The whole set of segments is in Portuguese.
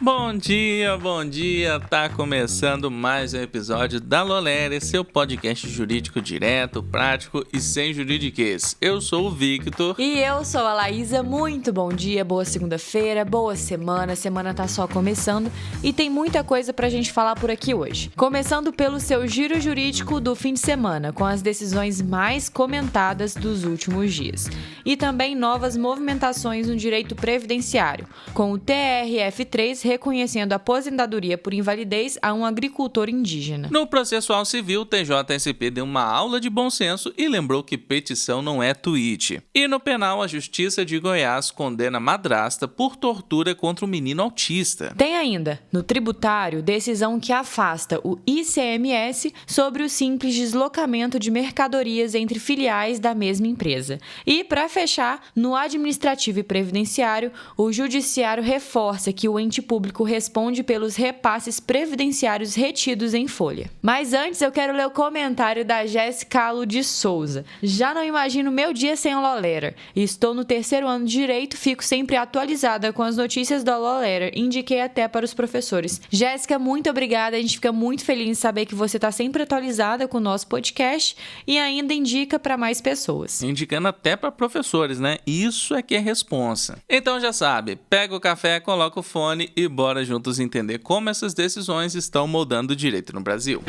Bom dia, tá começando mais um episódio da Loléria, seu podcast jurídico direto, prático e sem juridiquês. Eu sou o Victor. E eu sou a Laísa, muito bom dia, boa segunda-feira, boa semana, a semana tá só começando e tem muita coisa pra gente falar por aqui hoje. Começando pelo seu giro jurídico do fim de semana, com as decisões mais comentadas dos últimos dias. E também novas movimentações no direito previdenciário, com o TRF3 reconhecendo a aposentadoria por invalidez a um agricultor indígena. No processual civil, o TJSP deu uma aula de bom senso e lembrou que petição não é tweet. E no penal, a Justiça de Goiás condena madrasta por tortura contra um menino autista. Tem ainda, no tributário, decisão que afasta o ICMS sobre o simples deslocamento de mercadorias entre filiais da mesma empresa. E, para fechar, no administrativo e previdenciário, o judiciário reforça que o ente público responde pelos repasses previdenciários retidos em folha. Mas antes eu quero ler o comentário da Jéssica Alu de Souza. Já não imagino meu dia sem a Loléria. Estou no 3º ano de Direito, fico sempre atualizada com as notícias da Loléria. Indiquei até para os professores. Jéssica, muito obrigada. A gente fica muito feliz em saber que você está sempre atualizada com o nosso podcast e ainda indica para mais pessoas. Indicando até para professores, né? Isso é que é responsa. Então já sabe, pega o café, coloca o fone e bora juntos entender como essas decisões estão moldando o direito no Brasil.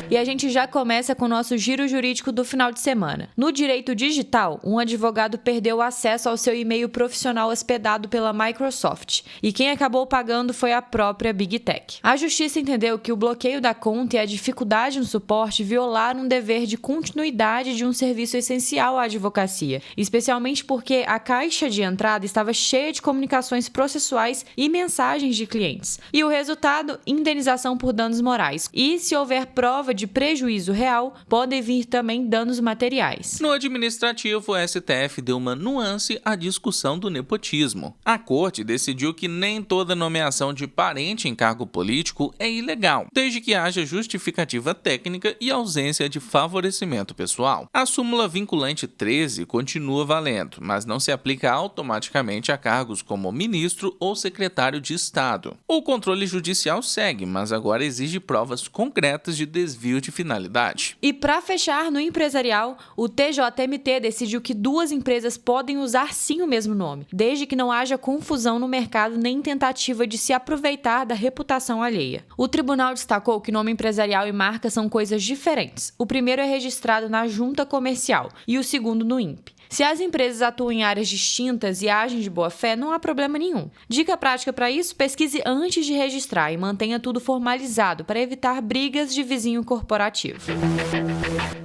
E a gente já começa com o nosso giro jurídico do final de semana. No direito digital, um advogado perdeu acesso ao seu e-mail profissional hospedado pela Microsoft, e quem acabou pagando foi a própria Big Tech. A justiça entendeu que o bloqueio da conta e a dificuldade no suporte violaram um dever de continuidade de um serviço essencial à advocacia, especialmente porque a caixa de entrada estava cheia de comunicações processuais e mensagens de clientes. E o resultado? Indenização por danos morais. E se houver prova de prejuízo real, podem vir também danos materiais. No administrativo, o STF deu uma nuance à discussão do nepotismo. A corte decidiu que nem toda nomeação de parente em cargo político é ilegal, desde que haja justificativa técnica e ausência de favorecimento pessoal. A súmula vinculante 13 continua valendo, mas não se aplica automaticamente a cargos como ministro ou secretário de Estado. O controle judicial segue, mas agora exige provas concretas de desvio de finalidade. E para fechar, no empresarial, o TJMT decidiu que 2 empresas podem usar sim o mesmo nome, desde que não haja confusão no mercado nem tentativa de se aproveitar da reputação alheia. O tribunal destacou que nome empresarial e marca são coisas diferentes. O primeiro é registrado na Junta Comercial e o segundo no INPE. Se as empresas atuam em áreas distintas e agem de boa fé, não há problema nenhum. Dica prática para isso: pesquise antes de registrar e mantenha tudo formalizado para evitar brigas de vizinho corporativo.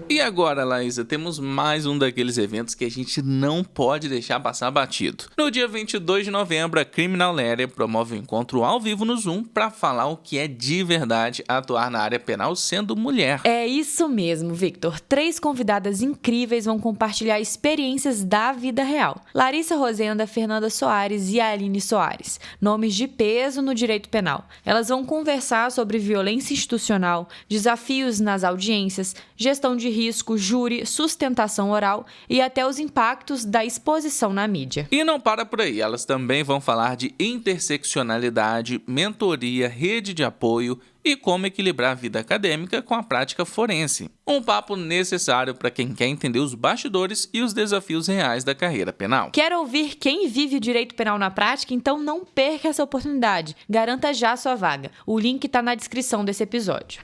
E agora, Laísa, temos mais um daqueles eventos que a gente não pode deixar passar batido. No dia 22 de novembro, a Criminal Layer promove um encontro ao vivo no Zoom para falar o que é de verdade atuar na área penal sendo mulher. É isso mesmo, Victor. 3 convidadas incríveis vão compartilhar experiências da vida real. Larissa Rosenda, Fernanda Soares e Aline Soares, nomes de peso no direito penal. Elas vão conversar sobre violência institucional, desafios nas audiências, gestão de risco, júri, sustentação oral e até os impactos da exposição na mídia. E não para por aí, elas também vão falar de interseccionalidade, mentoria, rede de apoio e como equilibrar a vida acadêmica com a prática forense. Um papo necessário para quem quer entender os bastidores e os desafios reais da carreira penal. Quer ouvir quem vive o direito penal na prática? Então não perca essa oportunidade. Garanta já sua vaga. O link está na descrição desse episódio.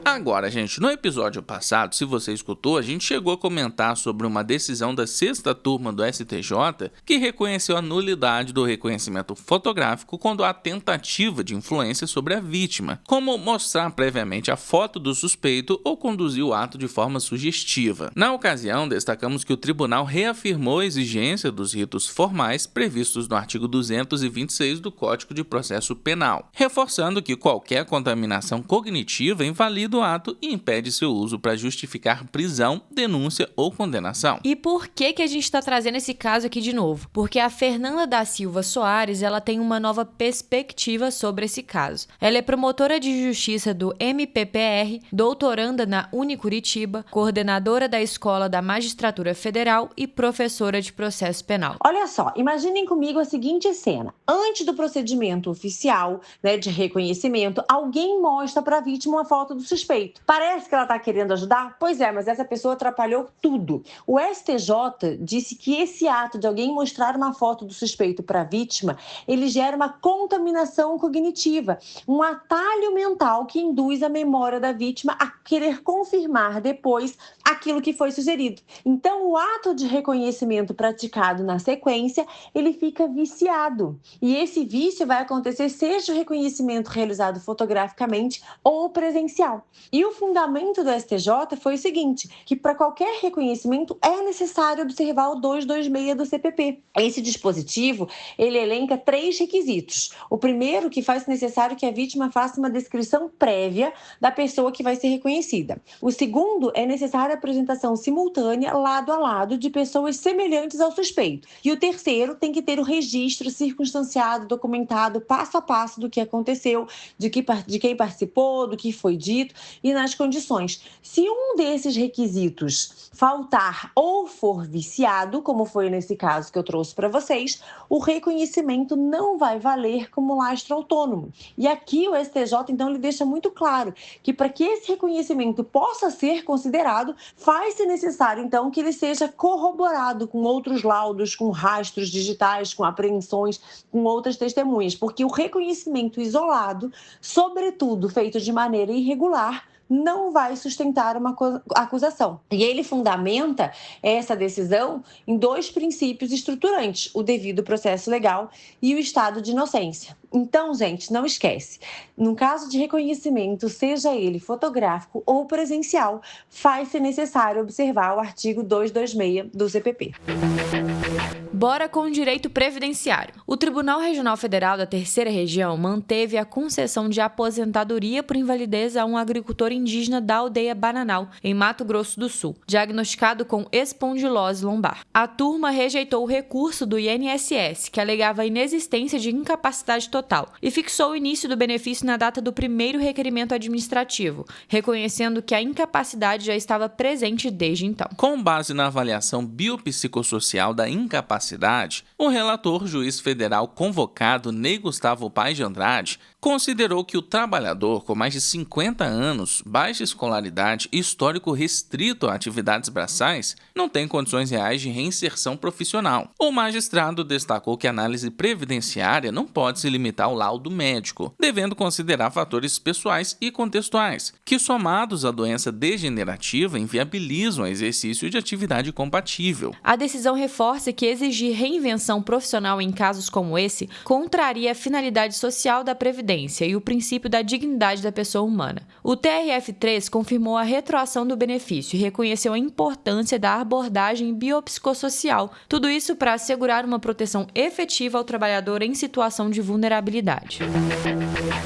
Agora, gente, no episódio passado, se você escutou, a gente chegou a comentar sobre uma decisão da 6ª turma do STJ que reconheceu a nulidade do reconhecimento fotográfico quando há tentativa de influência sobre a vítima, como mostrar previamente a foto do suspeito ou conduzir o ato de forma sugestiva. Na ocasião, destacamos que o tribunal reafirmou a exigência dos ritos formais previstos no artigo 226 do Código de Processo Penal, reforçando que qualquer contaminação cognitiva invalida o ato e impede seu uso para justificar prisão, denúncia ou condenação. E por que a gente está trazendo esse caso aqui de novo? Porque a Fernanda da Silva Soares ela tem uma nova perspectiva sobre esse caso. Ela é promotora de justiça do MPPR, doutoranda na Unicuritiba, coordenadora da Escola da Magistratura Federal e professora de processo penal. Olha só, imaginem comigo a seguinte cena. Antes do procedimento oficial, de reconhecimento, alguém mostra para a vítima uma foto do suspeito. Parece que ela está querendo ajudar? Pois é, mas essa pessoa atrapalhou tudo. O STJ disse que esse ato de alguém mostrar uma foto do suspeito para a vítima, ele gera uma contaminação cognitiva, um atalho mental que induz a memória da vítima a querer confirmar depois aquilo que foi sugerido. Então, o ato de reconhecimento praticado na sequência, ele fica viciado. E esse vício vai acontecer seja o reconhecimento realizado fotograficamente ou presencial. E o fundamento do STJ foi o seguinte, que para qualquer reconhecimento é necessário observar o 226 do CPP. Esse dispositivo, ele elenca 3 requisitos. O primeiro, que faz necessário que a vítima faça uma descrição prévia da pessoa que vai ser reconhecida. O segundo, é necessária a apresentação simultânea, lado a lado, de pessoas semelhantes ao suspeito. E o terceiro, tem que ter o registro circunstanciado, documentado, passo a passo do que aconteceu, de quem participou, do que foi dito e nas condições. Se um desses requisitos faltar ou for viciado, como foi nesse caso que eu trouxe para vocês, o reconhecimento não vai valer como lastro autônomo. E aqui o STJ, então, ele deixa muito claro que para que esse reconhecimento possa ser considerado, faz-se necessário, então, que ele seja corroborado com outros laudos, com rastros digitais, com apreensões, com outras testemunhas, porque o reconhecimento isolado, sobretudo feito de maneira irregular, não vai sustentar uma acusação. E ele fundamenta essa decisão em 2 princípios estruturantes, o devido processo legal e o estado de inocência. Então, gente, não esquece, no caso de reconhecimento, seja ele fotográfico ou presencial, faz-se necessário observar o artigo 226 do CPP. Bora com o direito previdenciário. O Tribunal Regional Federal da Terceira Região manteve a concessão de aposentadoria por invalidez a um agricultor indígena da aldeia Bananal, em Mato Grosso do Sul, diagnosticado com espondilose lombar. A turma rejeitou o recurso do INSS, que alegava a inexistência de incapacidade total, e fixou o início do benefício na data do primeiro requerimento administrativo, reconhecendo que a incapacidade já estava presente desde então. Com base na avaliação biopsicossocial da incapacidade, o relator juiz federal convocado Ney Gustavo Paes de Andrade considerou que o trabalhador com mais de 50 anos, baixa escolaridade e histórico restrito a atividades braçais não tem condições reais de reinserção profissional. O magistrado destacou que a análise previdenciária não pode se limitar ao laudo médico, devendo considerar fatores pessoais e contextuais, que somados à doença degenerativa inviabilizam o exercício de atividade compatível. A decisão reforça que exigir reinvenção profissional em casos como esse contraria a finalidade social da Previdência e o princípio da dignidade da pessoa humana. O TRF3 confirmou a retroação do benefício e reconheceu a importância da abordagem biopsicossocial, tudo isso para assegurar uma proteção efetiva ao trabalhador em situação de vulnerabilidade.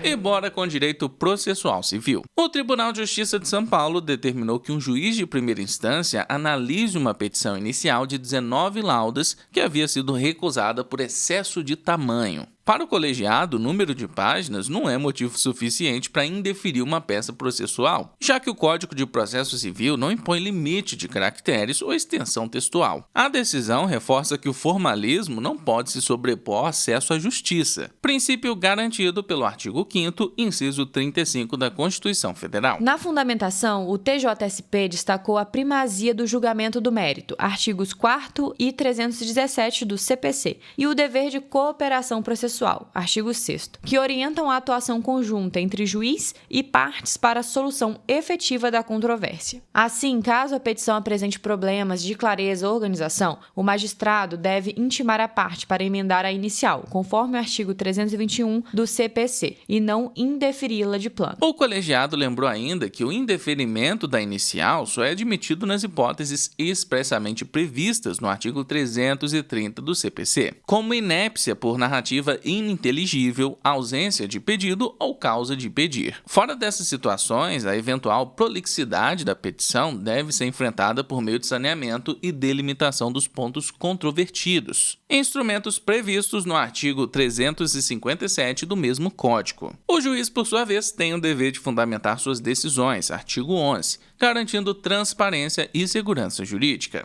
E bora com direito processual civil. O Tribunal de Justiça de São Paulo determinou que um juiz de primeira instância analise uma petição inicial de 19 laudas que havia sido recusada por excesso de tamanho. Para o colegiado, o número de páginas não é motivo suficiente para indeferir uma peça processual, já que o Código de Processo Civil não impõe limite de caracteres ou extensão textual. A decisão reforça que o formalismo não pode se sobrepor ao acesso à justiça, princípio garantido pelo artigo 5º, inciso 35 da Constituição Federal. Na fundamentação, o TJSP destacou a primazia do julgamento do mérito, artigos 4º e 317 do CPC, e o dever de cooperação processual, artigo 6º, que orientam a atuação conjunta entre juiz e partes para a solução efetiva da controvérsia. Assim, caso a petição apresente problemas de clareza ou organização, o magistrado deve intimar a parte para emendar a inicial, conforme o artigo 321 do CPC, e não indeferi-la de plano. O colegiado lembrou ainda que o indeferimento da inicial só é admitido nas hipóteses expressamente previstas no artigo 330 do CPC, como inépcia por narrativa ininteligível, ausência de pedido ou causa de pedir. Fora dessas situações, a eventual prolixidade da petição deve ser enfrentada por meio de saneamento e delimitação dos pontos controvertidos, instrumentos previstos no artigo 357 do mesmo Código. O juiz, por sua vez, tem o dever de fundamentar suas decisões, artigo 11, garantindo transparência e segurança jurídica.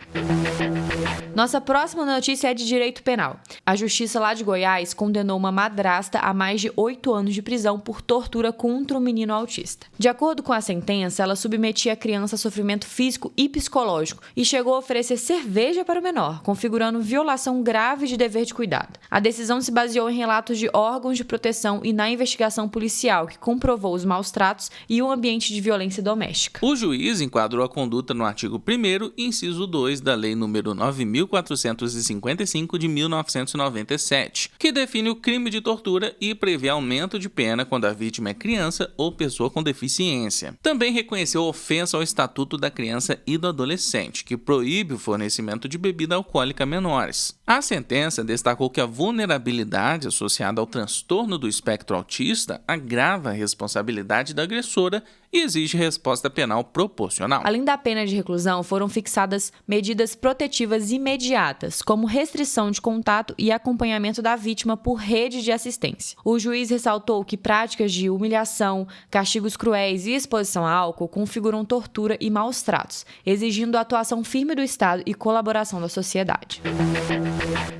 Nossa próxima notícia é de direito penal. A justiça lá de Goiás condenou uma madrasta a mais de 8 anos de prisão por tortura contra um menino autista. De acordo com a sentença, ela submetia a criança a sofrimento físico e psicológico e chegou a oferecer cerveja para o menor, configurando violação grave de dever de cuidado. A decisão se baseou em relatos de órgãos de proteção e na investigação policial, que comprovou os maus-tratos e o ambiente de violência doméstica. O juiz enquadrou a conduta no artigo 1º, inciso 2 da Lei nº 9.455 de 1997, que define o crime de tortura e prevê aumento de pena quando a vítima é criança ou pessoa com deficiência. Também reconheceu ofensa ao Estatuto da Criança e do Adolescente, que proíbe o fornecimento de bebida alcoólica a menores. A sentença destacou que a vulnerabilidade associada ao transtorno do espectro autista agrava a responsabilidade da agressora e exige resposta penal proporcional. Além da pena de reclusão, foram fixadas medidas protetivas imediatas, como restrição de contato e acompanhamento da vítima por rede de assistência. O juiz ressaltou que práticas de humilhação, castigos cruéis e exposição a álcool configuram tortura e maus-tratos, exigindo a atuação firme do Estado e colaboração da sociedade.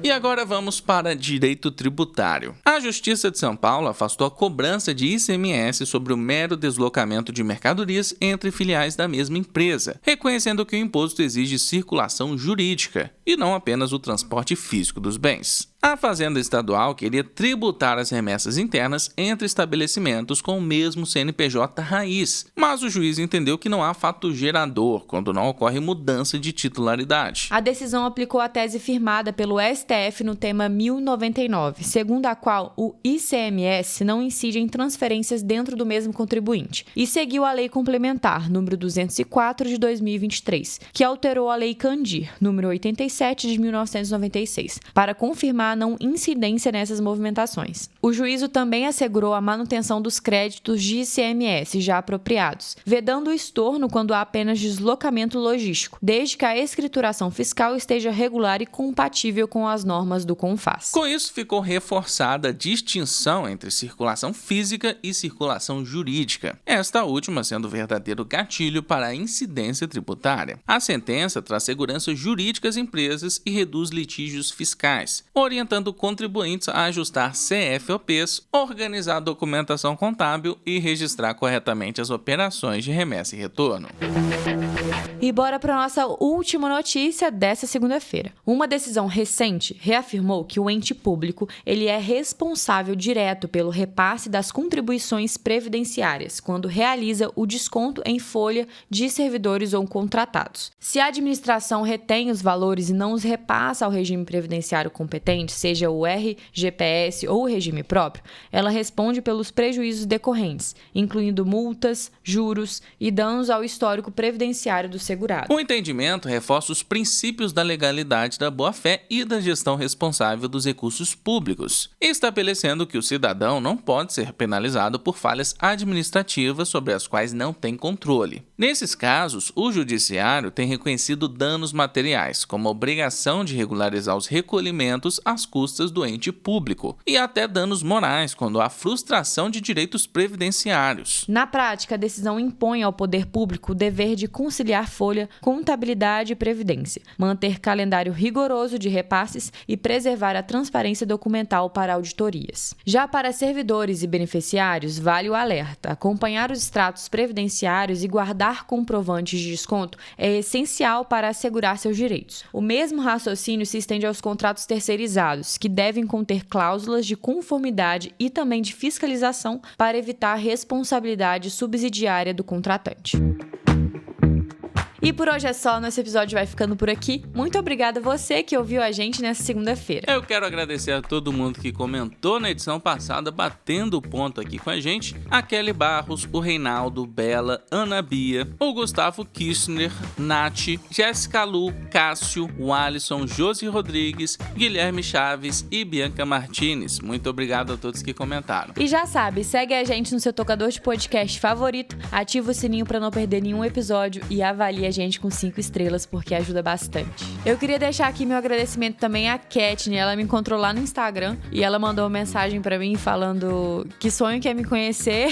E agora vamos para direito tributário. A Justiça de São Paulo afastou a cobrança de ICMS sobre o mero deslocamento de mercadorias entre filiais da mesma empresa, reconhecendo que o imposto exige circulação jurídica e não apenas o transporte físico dos bens. A Fazenda Estadual queria tributar as remessas internas entre estabelecimentos com o mesmo CNPJ raiz, mas o juiz entendeu que não há fato gerador quando não ocorre mudança de titularidade. A decisão aplicou a tese firmada pelo STF no tema 1099, segundo a qual o ICMS não incide em transferências dentro do mesmo contribuinte, e seguiu a Lei Complementar número 204 de 2023, que alterou a Lei Candir número 87 de 1996, para confirmar a não incidência nessas movimentações. O juízo também assegurou a manutenção dos créditos de ICMS já apropriados, vedando o estorno quando há apenas deslocamento logístico, desde que a escrituração fiscal esteja regular e compatível com as normas do CONFAS. Com isso, ficou reforçada a distinção entre circulação física e circulação jurídica, esta última sendo o verdadeiro gatilho para a incidência tributária. A sentença traz segurança jurídica às empresas e reduz litígios fiscais, orientando contribuintes a ajustar CFOPs, organizar a documentação contábil e registrar corretamente as operações de remessa e retorno. E bora para nossa última notícia dessa segunda-feira. Uma decisão recente reafirmou que o ente público ele é responsável direto pelo repasse das contribuições previdenciárias quando realiza o desconto em folha de servidores ou contratados. Se a administração retém os valores e não os repassa ao regime previdenciário competente, seja o RGPS ou o regime próprio, ela responde pelos prejuízos decorrentes, incluindo multas, juros e danos ao histórico previdenciário do segurado. O entendimento reforça os princípios da legalidade, da boa-fé e da gestão responsável dos recursos públicos, estabelecendo que o cidadão não pode ser penalizado por falhas administrativas sobre as quais não tem controle. Nesses casos, o Judiciário tem reconhecido danos materiais, como a obrigação de regularizar os recolhimentos às custas do ente público, e até danos morais, quando há frustração de direitos previdenciários. Na prática, a decisão impõe ao poder público o dever de conciliar folha, contabilidade e previdência, manter calendário rigoroso de repasses e preservar a transparência documental para auditorias. Já para servidores e beneficiários, vale o alerta: acompanhar os extratos previdenciários e guardar comprovantes de desconto é essencial para assegurar seus direitos. O mesmo raciocínio se estende aos contratos terceirizados, que devem conter cláusulas de conformidade e também de fiscalização para evitar a responsabilidade subsidiária do contratante. E por hoje é só, nosso episódio vai ficando por aqui. Muito obrigada a você que ouviu a gente nessa segunda-feira. Eu quero agradecer a todo mundo que comentou na edição passada, batendo o ponto aqui com a gente. A Kelly Barros, o Reinaldo, Bela, Ana Bia, o Gustavo Kirchner, Nath, Jéssica Lu, Cássio, o Alisson, Josi Rodrigues, Guilherme Chaves e Bianca Martins. Muito obrigado a todos que comentaram. E já sabe, segue a gente no seu tocador de podcast favorito, ativa o sininho para não perder nenhum episódio e avalie a gente com 5 estrelas, porque ajuda bastante. Eu queria deixar aqui meu agradecimento também à Katney. Ela me encontrou lá no Instagram e ela mandou uma mensagem para mim falando que sonho que é me conhecer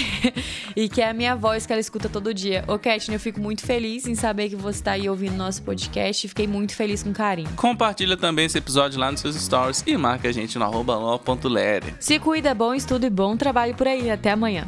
e que é a minha voz que ela escuta todo dia. Ô Katney, eu fico muito feliz em saber que você tá aí ouvindo nosso podcast e fiquei muito feliz com carinho. Compartilha também esse episódio lá nos seus stories e marca a gente no @ló.lere. Se cuida, bom estudo e bom trabalho por aí. Até amanhã.